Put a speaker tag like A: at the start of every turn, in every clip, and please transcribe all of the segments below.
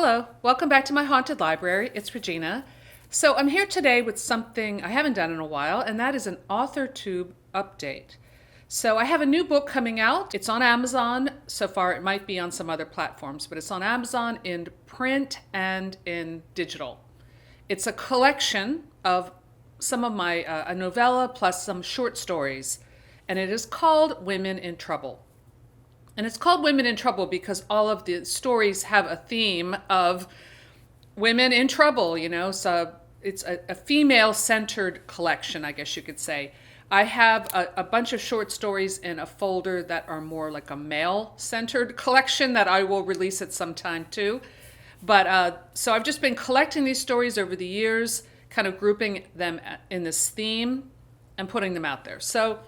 A: Hello, welcome back to my haunted library. It's Regina. So I'm here today with something I haven't done in a while, and that is an AuthorTube update. So I have a new book coming out. It's on Amazon. So far, it might be on some other platforms, but it's on Amazon in print and in digital. It's a collection of some of my, a novella plus some short stories, and it is called Women in Trouble. And it's called Women in Trouble because all of the stories have a theme of women in trouble, so it's a female-centered collection, I guess you could say. I have a bunch of short stories in a folder that are more like a male-centered collection that I will release at some time too. But so I've just been collecting these stories over the years, kind of grouping them in this theme and putting them out there. So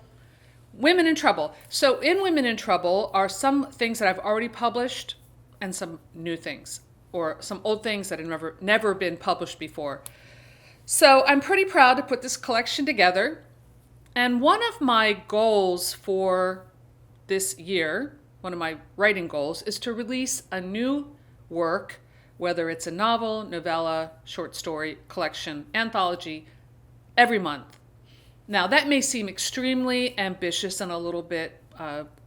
A: Women in Trouble. So in Women in Trouble are some things that I've already published and some new things, or some old things that have never been published before. So I'm pretty proud to put this collection together. And one of my goals for this year, one of my writing goals, is to release a new work, whether it's a novel, novella, short story, collection, anthology, every month. Now, that may seem extremely ambitious and a little bit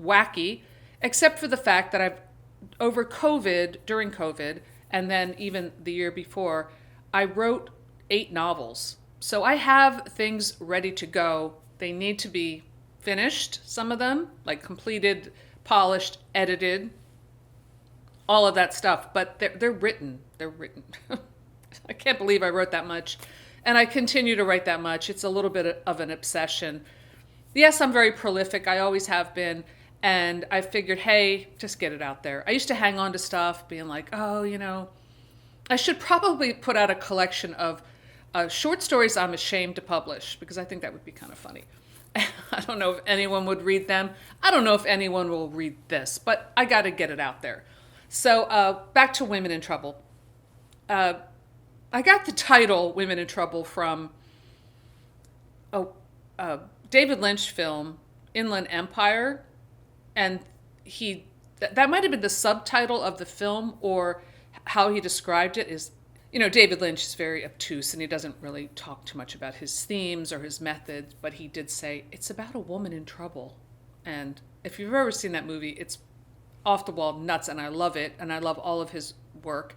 A: wacky, except for the fact that during COVID, and then even the year before, I wrote 8 novels. So I have things ready to go. They need to be finished, some of them, like completed, polished, edited, all of that stuff. But they're written. They're written. I can't believe I wrote that much. And I continue to write that much. It's a little bit of an obsession. Yes, I'm very prolific. I always have been. And I figured, hey, just get it out there. I used to hang on to stuff being like, I should probably put out a collection of short stories I'm ashamed to publish because I think that would be kind of funny. I don't know if anyone would read them. I don't know if anyone will read this, but I got to get it out there. So back to Women in Trouble. I got the title Women in Trouble from a David Lynch film, Inland Empire. And that might have been the subtitle of the film, or how he described it is, David Lynch is very obtuse and he doesn't really talk too much about his themes or his methods, but he did say it's about a woman in trouble. And if you've ever seen that movie, it's off the wall nuts, and I love it, and I love all of his work.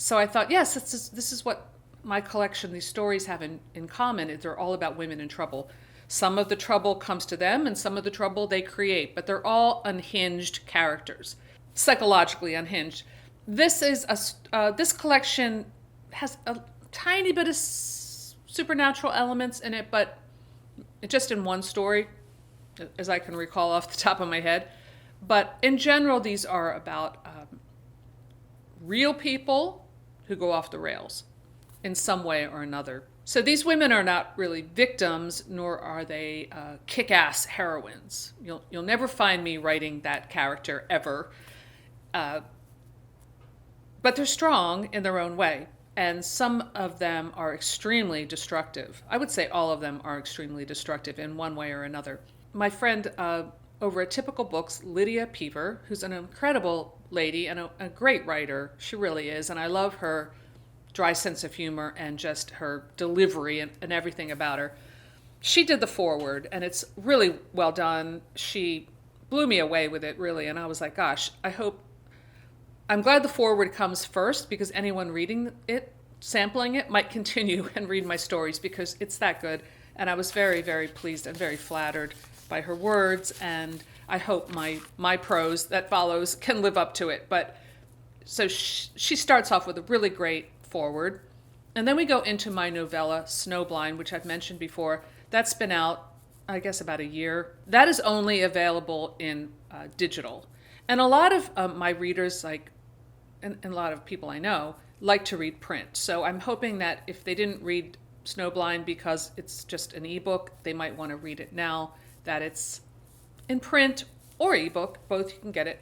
A: So I thought, yes, this is what my collection, these stories have in common. They're all about women in trouble. Some of the trouble comes to them, and some of the trouble they create, but they're all unhinged characters, psychologically unhinged. This collection has a tiny bit of supernatural elements in it, but just in one story, as I can recall off the top of my head. But in general, these are about real people who go off the rails in some way or another. So these women are not really victims, nor are they kick-ass heroines. You'll never find me writing that character ever. But they're strong in their own way, and some of them are extremely destructive. I would say all of them are extremely destructive in one way or another. My friend over at Typical Books, Lydia Peever, who's an incredible lady and a great writer. She really is, and I love her dry sense of humor and just her delivery and everything about her. She did the foreword, and it's really well done. She blew me away with it, really, and I was like, gosh, I'm glad the foreword comes first, because anyone reading it, sampling it, might continue and read my stories because it's that good. And I was very, very pleased and very flattered by her words, and I hope my prose that follows can live up to it. But so she starts off with a really great forward, and then we go into my novella Snowblind, which I've mentioned before. That's been out, I guess, about a year. That is only available in digital, and a lot of my readers, and a lot of people I know, like to read print. So I'm hoping that if they didn't read Snowblind because it's just an ebook, they might want to read it now that it's in print or ebook, both, you can get it.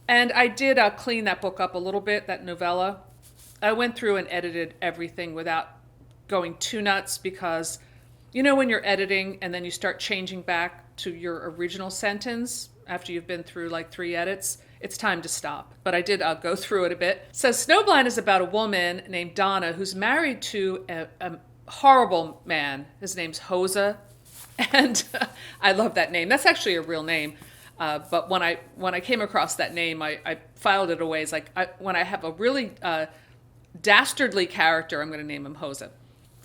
A: And I did clean that book up a little bit, that novella. I went through and edited everything without going too nuts, because when you're editing and then you start changing back to your original sentence after you've been through like 3 edits, it's time to stop. But I did go through it a bit. So Snowblind is about a woman named Donna who's married to a horrible man. His name's Hosa. And I love that name. That's actually a real name. But when I came across that name, I filed it away. It's like when I have a really dastardly character, I'm going to name him Hosa.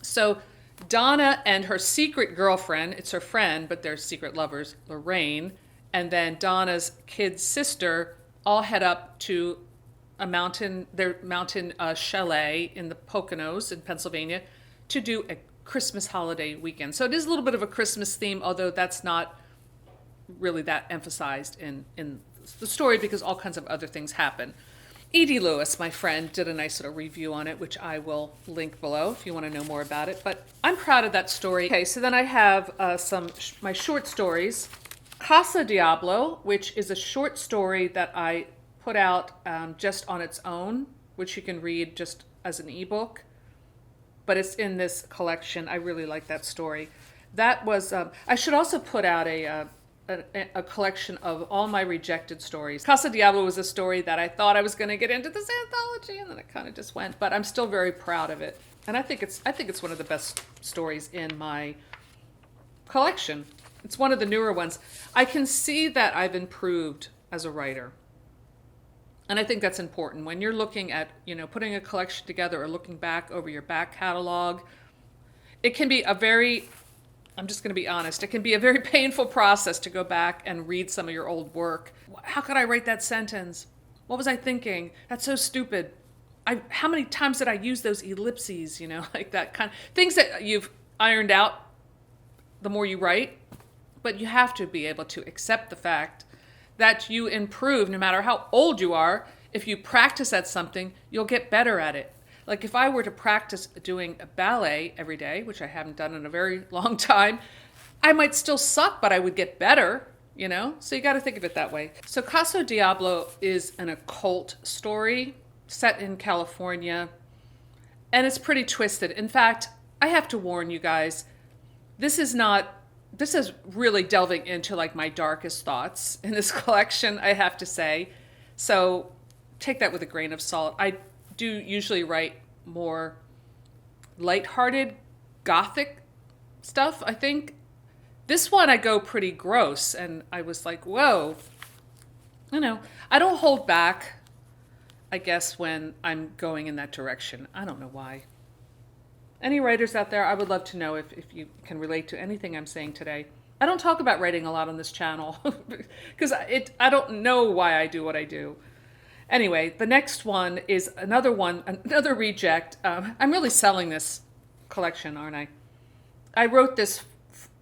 A: So Donna and her secret girlfriend, it's her friend, but they're secret lovers, Lorraine, and then Donna's kid sister all head up to their mountain chalet in the Poconos in Pennsylvania to do a Christmas holiday weekend. So it is a little bit of a Christmas theme, although that's not really that emphasized in the story because all kinds of other things happen. Edie Lewis, my friend, did a nice little review on it, which I will link below if you want to know more about it. But I'm proud of that story. Okay, so then I have my short stories. Casa Diablo, which is a short story that I put out just on its own, which you can read just as an ebook. But it's in this collection. I really like that story. That was, I should also put out a collection of all my rejected stories. Casa Diablo was a story that I thought I was going to get into this anthology, and then it kind of just went. But I'm still very proud of it, and I think it's one of the best stories in my collection. It's one of the newer ones. I can see that I've improved as a writer, and I think that's important when you're looking at putting a collection together or looking back over your back catalog. It can be I'm just going to be honest, it can be a very painful process to go back and read some of your old work. How could I write that sentence? What was I thinking? That's so stupid. How many times did I use those ellipses, like that kind of things that you've ironed out the more you write. But you have to be able to accept the fact that you improve no matter how old you are. If you practice at something, you'll get better at it. Like if I were to practice doing a ballet every day, which I haven't done in a very long time, I might still suck, but I would get better, So you got to think of it that way. So Casa Diablo is an occult story set in California, and it's pretty twisted. In fact, I have to warn you guys, this is really delving into like my darkest thoughts in this collection, I have to say. So take that with a grain of salt. I do usually write more lighthearted gothic stuff, I think. This one I go pretty gross, and I was like, whoa. I don't hold back, I guess, when I'm going in that direction. I don't know why. Any writers out there, I would love to know if you can relate to anything I'm saying today. I don't talk about writing a lot on this channel because I don't know why I do what I do. Anyway, the next one is another reject. I'm really selling this collection, aren't I? I wrote this.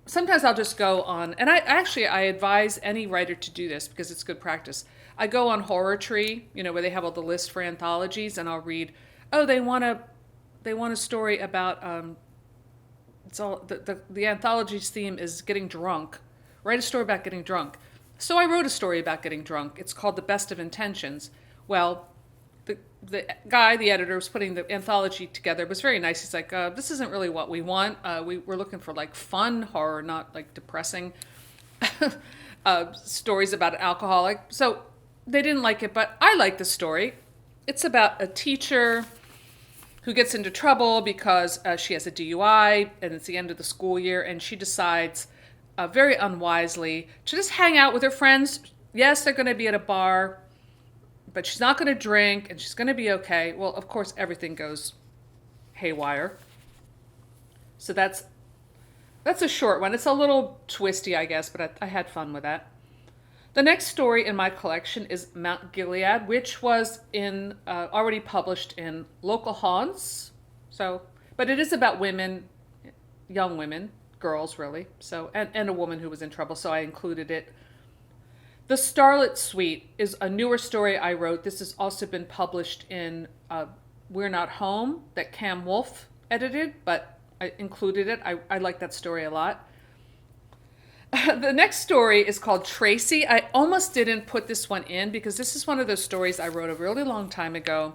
A: Sometimes I'll just go on, and I advise any writer to do this because it's good practice. I go on Horror Tree, where they have all the lists for anthologies, and I'll read, they want a story about, it's all, the anthology's theme is getting drunk. Write a story about getting drunk. So I wrote a story about getting drunk. It's called The Best of Intentions. Well, the guy, the editor, was putting the anthology together. It was very nice. He's like, this isn't really what we want. We're looking for like fun horror, not like depressing stories about an alcoholic. So they didn't like it, but I like the story. It's about a teacher who gets into trouble because she has a DUI, and it's the end of the school year, and she decides very unwisely to just hang out with her friends. Yes, they're going to be at a bar, but she's not going to drink, and she's going to be okay. Well, of course, everything goes haywire. So that's a short one. It's a little twisty, I guess, but I had fun with that. The next story in my collection is Mount Gilead, which was already published in local haunts. But it is about women, young women, girls really. So and a woman who was in trouble. So I included it. The Starlet Suite is a newer story I wrote. This has also been published in We're Not Home that Cam Wolfe edited, but I included it. I like that story a lot. The next story is called Tracy. I almost didn't put this one in because this is one of those stories I wrote a really long time ago.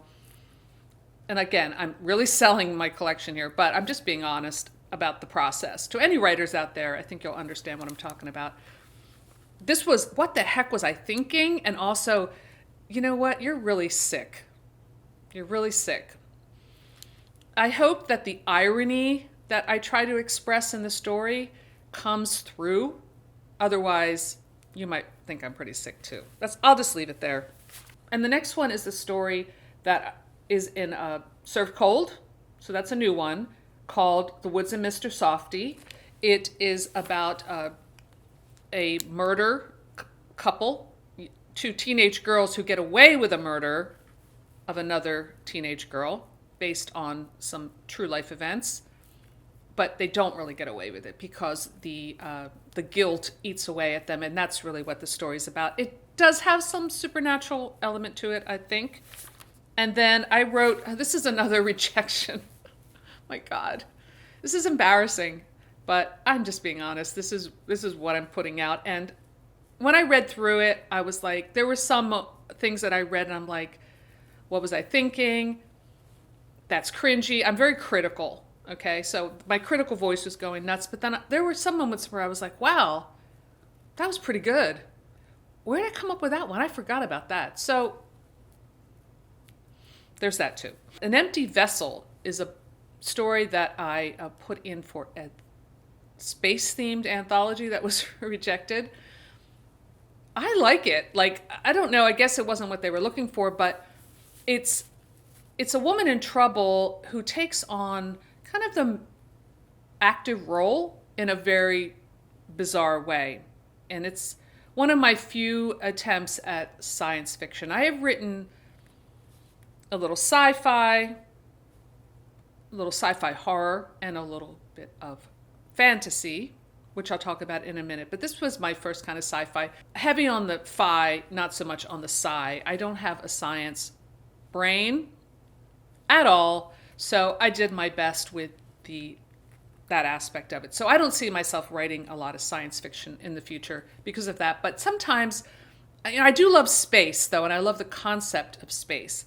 A: And again, I'm really selling my collection here, but I'm just being honest about the process. To any writers out there, I think you'll understand what I'm talking about. This was, what the heck was I thinking? And also, you know what? You're really sick. You're really sick. I hope that the irony that I try to express in the story comes through. Otherwise, you might think I'm pretty sick too. I'll just leave it there. And the next one is the story that is in Served Cold. So that's a new one called The Woods and Mr. Softy. It is about a murder couple, two teenage girls who get away with a murder of another teenage girl based on some true life events. But they don't really get away with it because the guilt eats away at them, and that's really what the story's about. It does have some supernatural element to it, I think. And then I wrote, this is another rejection. My God, this is embarrassing, but I'm just being honest. This is what I'm putting out. And when I read through it, I was like, there were some things that I read, and I'm like, what was I thinking? That's cringy. I'm very critical. Okay, so my critical voice was going nuts, but then there were some moments where I was like, wow, that was pretty good. Where did I come up with that one? I forgot about that. So there's that too. An Empty Vessel is a story that I put in for a space-themed anthology that was rejected. I like it. Like, I don't know, I guess it wasn't what they were looking for, but it's a woman in trouble who takes on kind of the active role in a very bizarre way. And it's one of my few attempts at science fiction. I have written a little sci-fi horror, and a little bit of fantasy, which I'll talk about in a minute. But this was my first kind of sci-fi. Heavy on the fi, not so much on the sci. I don't have a science brain at all. So I did my best with that aspect of it. So I don't see myself writing a lot of science fiction in the future because of that. But sometimes, I do love space, though, and I love the concept of space.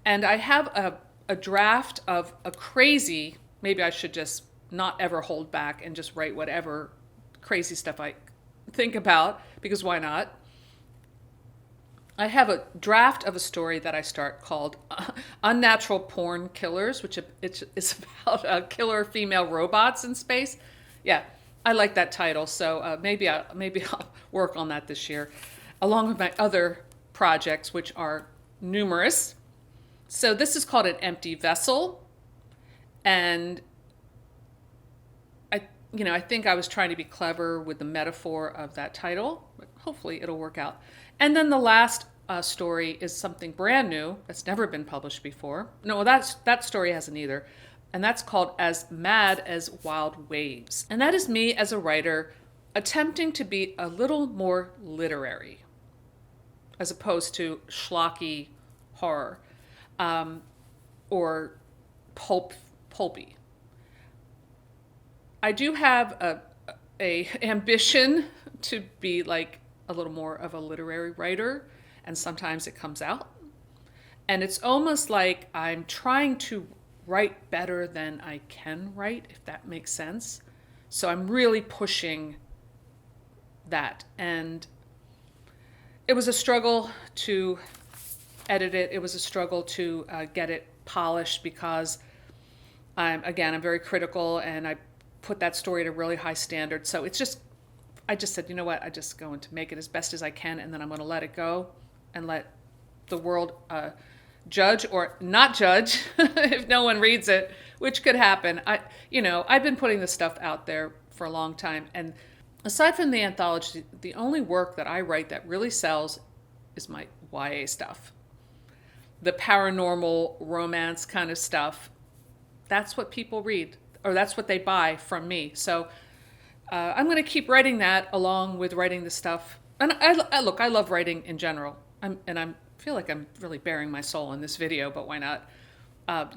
A: And I have a draft of a crazy, maybe I should just not ever hold back and just write whatever crazy stuff I think about, because why not? I have a draft of a story that I start called Unnatural Porn Killers, which is about killer female robots in space. Yeah, I like that title, so maybe I'll work on that this year, along with my other projects, which are numerous. So this is called An Empty Vessel, and I think I was trying to be clever with the metaphor of that title, but hopefully it'll work out. And then the last story is something brand new that's never been published before. No, that story hasn't either. And that's called As Mad as Wild Waves. And that is me as a writer attempting to be a little more literary as opposed to schlocky horror or pulpy. I do have a ambition to be like a little more of a literary writer, and sometimes it comes out. And it's almost like I'm trying to write better than I can write, if that makes sense. So I'm really pushing that. And it was a struggle to edit it. It was a struggle to get it polished because I'm very critical, and I put that story at a really high standard. So I just said, you know what, I'm just going to make it as best as I can, and then I'm going to let it go and let the world judge or not judge if no one reads it, which could happen. I've been putting this stuff out there for a long time, and aside from the anthology, the only work that I write that really sells is my YA stuff. The paranormal romance kind of stuff. That's what people read, or that's what they buy from me. So I'm going to keep writing that along with writing the stuff. And I love writing in general. I feel like I'm really bearing my soul in this video, but why not?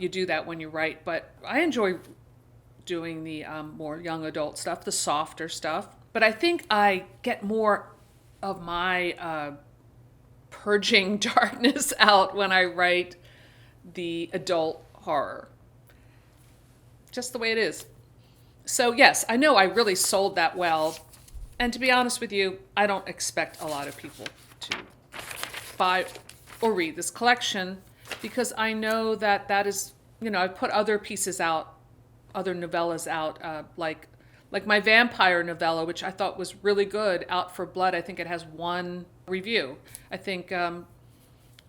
A: You do that when you write. But I enjoy doing the more young adult stuff, the softer stuff. But I think I get more of my purging darkness out when I write the adult horror. Just the way it is. So yes, I know I really sold that well. And to be honest with you, I don't expect a lot of people to buy or read this collection, because I know that that is, I've put other pieces out, other novellas out, like my vampire novella, which I thought was really good, Out for Blood. I think it has one review. I think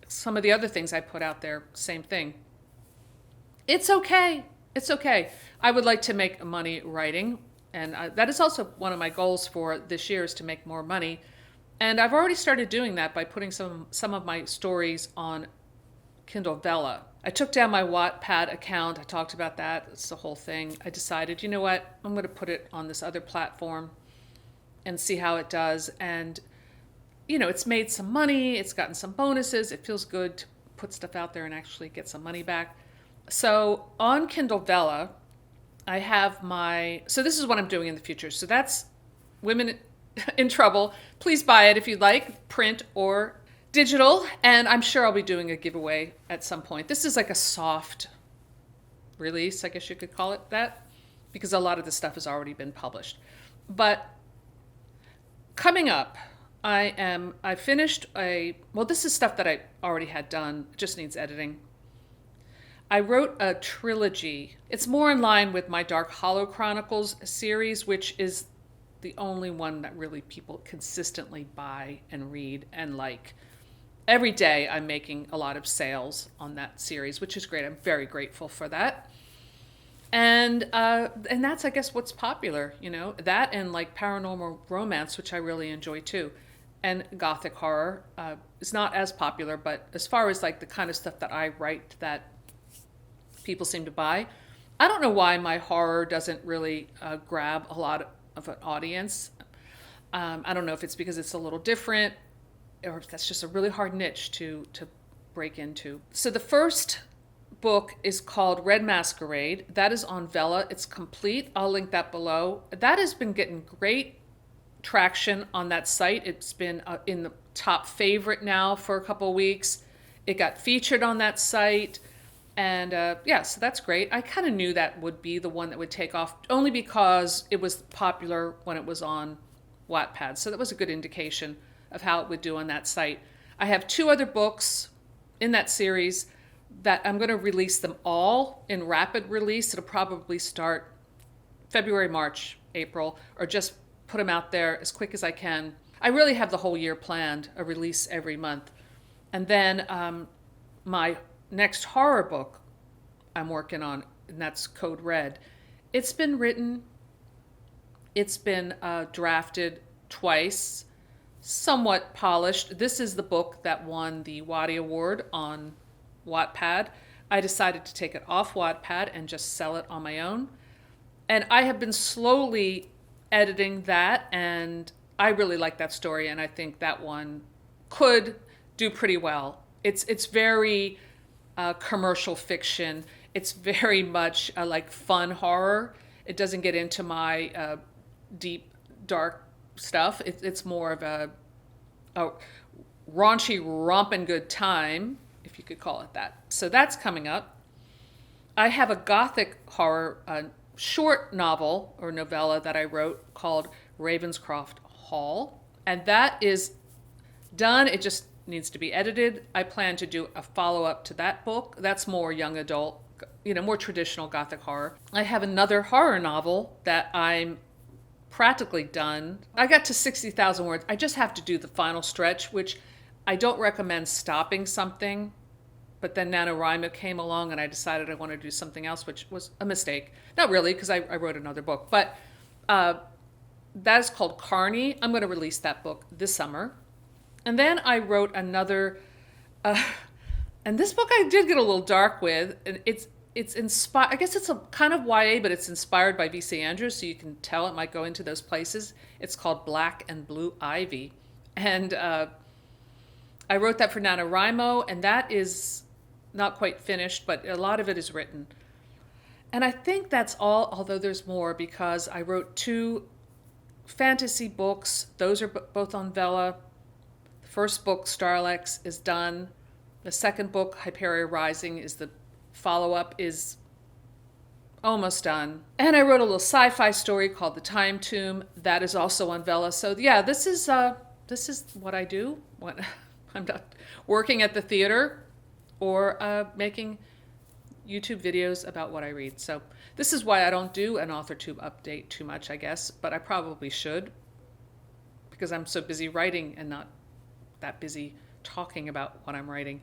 A: some of the other things I put out there, same thing. It's okay. It's okay. I would like to make money writing, and that is also one of my goals for this year, is to make more money. And I've already started doing that by putting some of my stories on Kindle Vella. I took down my Wattpad account. I talked about that. It's the whole thing. I decided, you know what? I'm going to put it on this other platform and see how it does. And, it's made some money. It's gotten some bonuses. It feels good to put stuff out there and actually get some money back. So on Kindle Vella, I have so this is what I'm doing in the future. So that's Women in Trouble. Please buy it if you'd like, print or digital. And I'm sure I'll be doing a giveaway at some point. This is like a soft release, I guess you could call it that, because a lot of the stuff has already been published. But coming up, I finished this is stuff that I already had done. It just needs editing. I wrote a trilogy. It's more in line with my Dark Hollow Chronicles series, which is the only one that really people consistently buy and read and like. Every day I'm making a lot of sales on that series, which is great. I'm very grateful for that. And that's, I guess, what's popular, that and like paranormal romance, which I really enjoy too. And gothic horror is not as popular, but as far as like the kind of stuff that I write that people seem to buy, I don't know why my horror doesn't really grab a lot of an audience. I don't know if it's because it's a little different, or if that's just a really hard niche to break into. So the first book is called Red Masquerade. That is on Vella. It's complete. I'll link that below. That has been getting great traction on that site. It's been in the top favorite now for a couple of weeks. It got featured on that site. And so that's great. I kind of knew that would be the one that would take off, only because it was popular when it was on Wattpad. So that was a good indication of how it would do on that site. I have 2 other books in that series that I'm going to release them all in rapid release. It'll probably start February, March, April, or just put them out there as quick as I can. I really have the whole year planned, a release every month. And then my next horror book I'm working on, and that's Code Red. It's been written, it's been drafted twice, somewhat polished. This is the book that won the Waddy Award on Wattpad. I decided to take it off Wattpad and just sell it on my own. And I have been slowly editing that, and I really like that story, and I think that one could do pretty well. It's very commercial fiction. It's very much like fun horror. It doesn't get into my deep, dark stuff. It's more of a raunchy, romping good time, if you could call it that. So that's coming up. I have a gothic horror short novel or novella that I wrote called Ravenscroft Hall, and that is done. It just needs to be edited. I plan to do a follow-up to that book. That's more young adult, more traditional gothic horror. I have another horror novel that I'm practically done. I got to 60,000 words. I just have to do the final stretch, which I don't recommend stopping something. But then NaNoWriMo came along and I decided I wanted to do something else, which was a mistake. Not really, because I wrote another book. But that is called Carney. I'm going to release that book this summer. And then I wrote another, and this book I did get a little dark with. And it's inspired, I guess it's a kind of YA, but it's inspired by V.C. Andrews, so you can tell it might go into those places. It's called Black and Blue Ivy. And I wrote that for NaNoWriMo, and that is not quite finished, but a lot of it is written. And I think that's all, although there's more, because I wrote 2 fantasy books. Those are both on Vella. The first book, Starlet, is done. The second book, Hyperia Rising, is the follow-up, is almost done. And I wrote a little sci-fi story called The Time Tomb. That is also on Vella. So yeah, this is what I do I'm not working at the theater or making YouTube videos about what I read. So this is why I don't do an AuthorTube update too much, I guess, but I probably should, because I'm so busy writing and not that busy talking about what I'm writing.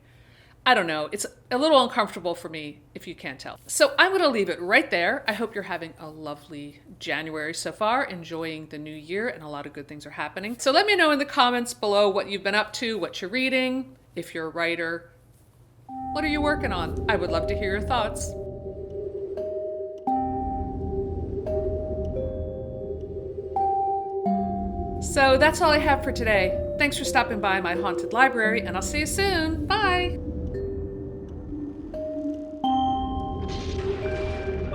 A: I don't know. It's a little uncomfortable for me, if you can't tell. So I'm going to leave it right there. I hope you're having a lovely January so far, enjoying the new year, and a lot of good things are happening. So let me know in the comments below what you've been up to, what you're reading, if you're a writer. What are you working on? I would love to hear your thoughts. So that's all I have for today. Thanks for stopping by my haunted library, and I'll see you soon. Bye!